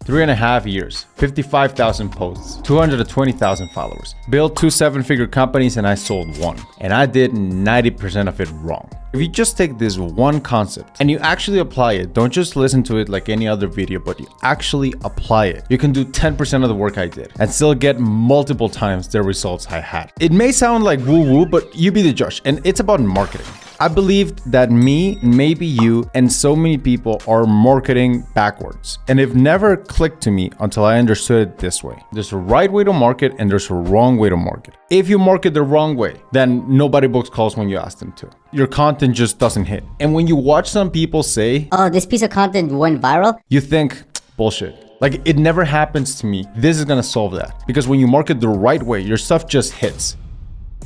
3.5 years, 55,000 posts, 220,000 followers. Built 2 7-figure companies and I sold 1. And I did 90% of it wrong. If you just take this one concept and you actually apply it, don't just listen to it like any other video, but you actually apply it, you can do 10% of the work I did and still get multiple times the results I had. It may sound like woo-woo, but you be the judge. And it's about marketing. I believe that me, maybe you, and so many people are marketing backwards. And it never clicked to me until I understood it this way. There's a right way to market and there's a wrong way to market. If you market the wrong way, then nobody books calls when you ask them to. Your content just doesn't hit. And when you watch some people say, "Oh, this piece of content went viral," you think, bullshit. Like, it never happens to me. This is gonna solve that. Because when you market the right way, your stuff just hits.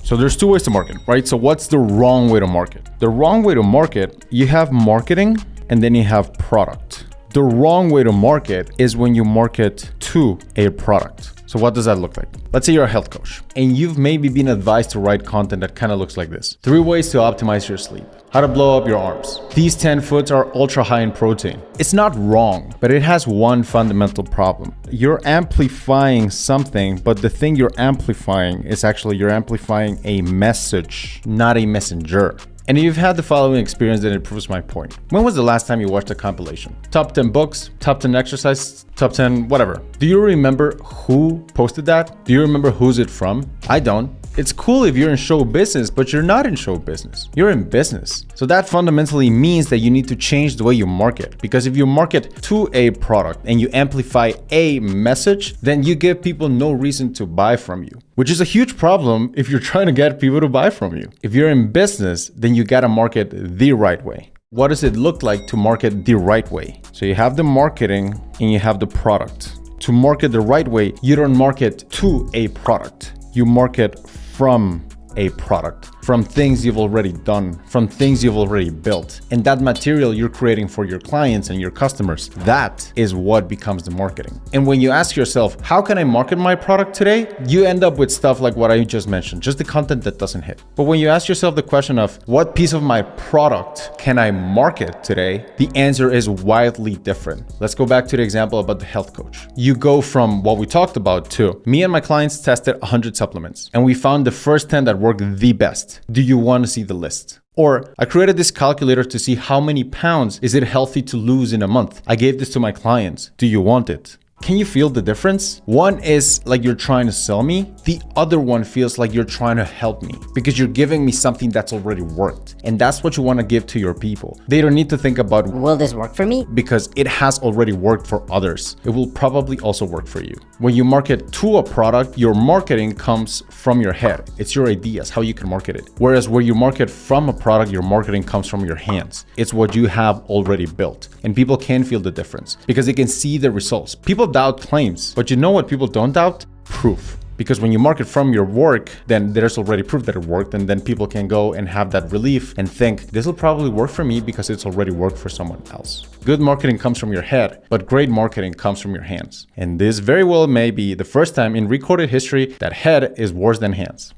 So there's 2 ways to market, right? So what's the wrong way to market? The wrong way to market, you have marketing and then you have product. The wrong way to market is when you market to a product. So what does that look like? Let's say you're a health coach and you've maybe been advised to write content that kind of looks like this. 3 ways to optimize your sleep. How to blow up your arms. These 10 foods are ultra high in protein. It's not wrong, but it has one fundamental problem. You're amplifying something, but the thing you're amplifying is actually you're amplifying a message, not a messenger. And if you've had the following experience, then it proves my point. When was the last time you watched a compilation? Top 10 books, top 10 exercise, top 10 whatever. Do you remember who posted that? Do you remember who's it from? I don't. It's cool if you're in show business, but you're not in show business. You're in business. So that fundamentally means that you need to change the way you market. Because if you market to a product and you amplify a message, then you give people no reason to buy from you, which is a huge problem if you're trying to get people to buy from you. If you're in business, then you gotta market the right way. What does it look like to market the right way? So you have the marketing and you have the product. To market the right way, you don't market to a product. You market from a product, from things you've already done, from things you've already built. And that material you're creating for your clients and your customers, that is what becomes the marketing. And when you ask yourself, how can I market my product today? You end up with stuff like what I just mentioned, just the content that doesn't hit. But when you ask yourself the question of what piece of my product can I market today? The answer is wildly different. Let's go back to the example about the health coach. You go from what we talked about to me and my clients tested 100 supplements and we found the first 10 that worked the best. Do you want to see the list? Or I created this calculator to see how many pounds is it healthy to lose in a month. I gave this to my clients. Do you want it? Can you feel the difference? One is like you're trying to sell me. The other one feels like you're trying to help me because you're giving me something that's already worked. And that's what you want to give to your people. They don't need to think about, will this work for me? Because it has already worked for others. It will probably also work for you. When you market to a product, your marketing comes from your head. It's your ideas, how you can market it. Whereas where you market from a product, your marketing comes from your hands. It's what you have already built. And people can feel the difference because they can see the results. People doubt claims, but you know what people don't doubt? Proof. Because when you market from your work, then there's already proof that it worked, and then people can go and have that relief and think, this will probably work for me because it's already worked for someone else. Good marketing comes from your head, but great marketing comes from your hands. And this very well may be the first time in recorded history that head is worse than hands.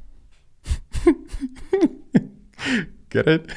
Get it?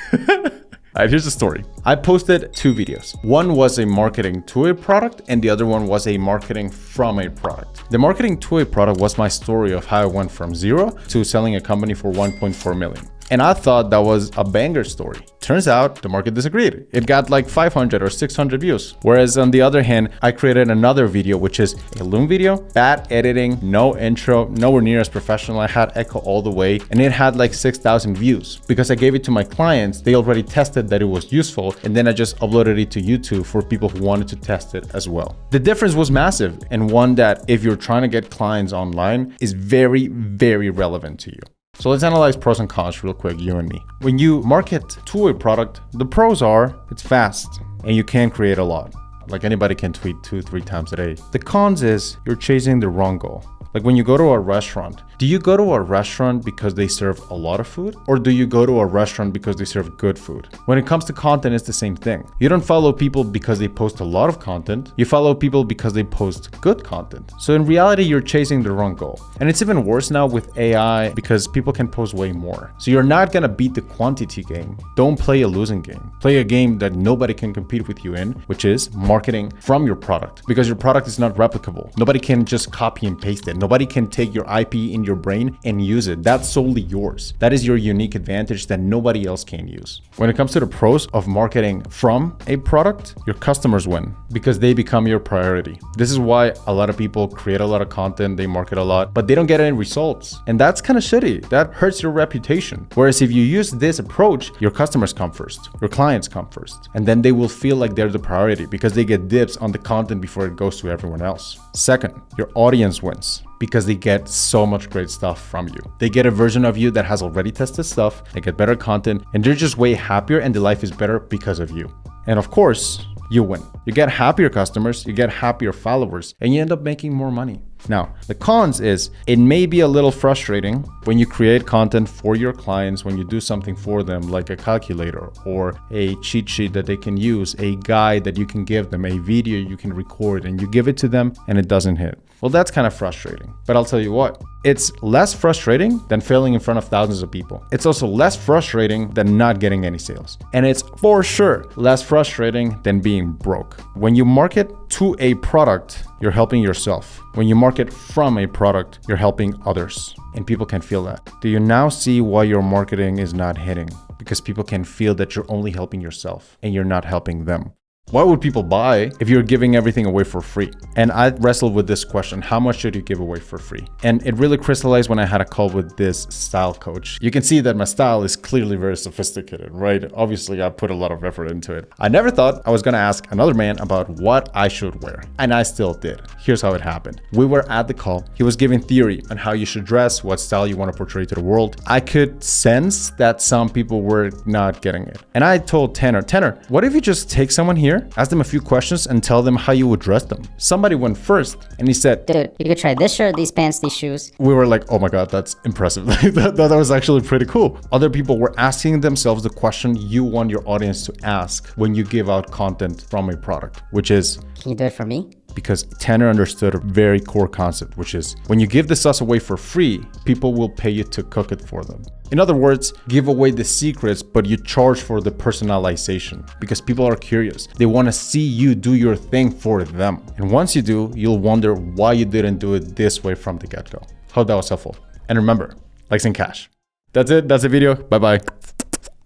All right, here's the story. I posted 2 videos. One was a marketing to a product and the other one was a marketing from a product. The marketing to a product was my story of how I went from 0 to selling a company for 1.4 million. And I thought that was a banger story. Turns out the market disagreed. It got like 500 or 600 views. Whereas on the other hand, I created another video, which is a Loom video, bad editing, no intro, nowhere near as professional. I had echo all the way and it had like 6,000 views because I gave it to my clients. They already tested that it was useful. And then I just uploaded it to YouTube for people who wanted to test it as well. The difference was massive and one that if you're trying to get clients online is very, very relevant to you. So let's analyze pros and cons real quick, you and me. When you market to a product, the pros are it's fast and you can create a lot. Like anybody can tweet 2-3 times a day. The cons is you're chasing the wrong goal. Like when you go to a restaurant, do you go to a restaurant because they serve a lot of food? Or do you go to a restaurant because they serve good food? When it comes to content, it's the same thing. You don't follow people because they post a lot of content. You follow people because they post good content. So in reality, you're chasing the wrong goal. And it's even worse now with AI because people can post way more. So you're not gonna beat the quantity game. Don't play a losing game. Play a game that nobody can compete with you in, which is marketing from your product, because your product is not replicable. Nobody can just copy and paste it. Nobody can take your IP in your brain and use it. That's solely yours. That is your unique advantage that nobody else can use. When it comes to the pros of marketing from a product, your customers win because they become your priority. This is why a lot of people create a lot of content, they market a lot, but they don't get any results. And that's kind of shitty. That hurts your reputation. Whereas if you use this approach, your customers come first, your clients come first, and then they will feel like they're the priority because they get dibs on the content before it goes to everyone else. Second, your audience wins because they get so much great stuff from you. They get a version of you that has already tested stuff, they get better content, and they're just way happier and their life is better because of you. And of course, you win. You get happier customers, you get happier followers, and you end up making more money. Now, the cons is it may be a little frustrating when you create content for your clients, when you do something for them like a calculator or a cheat sheet that they can use, a guide that you can give them, a video you can record, and you give it to them and it doesn't hit. Well, that's kind of frustrating. But I'll tell you what, it's less frustrating than failing in front of thousands of people. It's also less frustrating than not getting any sales. And it's for sure less frustrating than being broke. When you market to a product, you're helping yourself. When you market from a product, you're helping others. And people can feel that. Do you now see why your marketing is not hitting? Because people can feel that you're only helping yourself and you're not helping them. Why would people buy if you're giving everything away for free? And I wrestled with this question, how much should you give away for free? And it really crystallized when I had a call with this style coach. You can see that my style is clearly very sophisticated, right? Obviously, I put a lot of effort into it. I never thought I was gonna ask another man about what I should wear, and I still did. Here's how it happened. We were at the call. He was giving theory on how you should dress, what style you want to portray to the world. I could sense that some people were not getting it. And I told Tanner, what if you just take someone here, ask them a few questions and tell them how you would dress them? Somebody went first and he said, dude, you could try this shirt, these pants, these shoes. We were like, oh my God, that's impressive. that was actually pretty cool. Other people were asking themselves the question you want your audience to ask when you give out content from a product, which is, can you do it for me? Because Tanner understood a very core concept, which is when you give the sauce away for free, people will pay you to cook it for them. In other words, give away the secrets, but you charge for the personalization because people are curious. They want to see you do your thing for them. And once you do, you'll wonder why you didn't do it this way from the get-go. Hope that was helpful. And remember, likes and cash. That's it. That's the video. Bye-bye.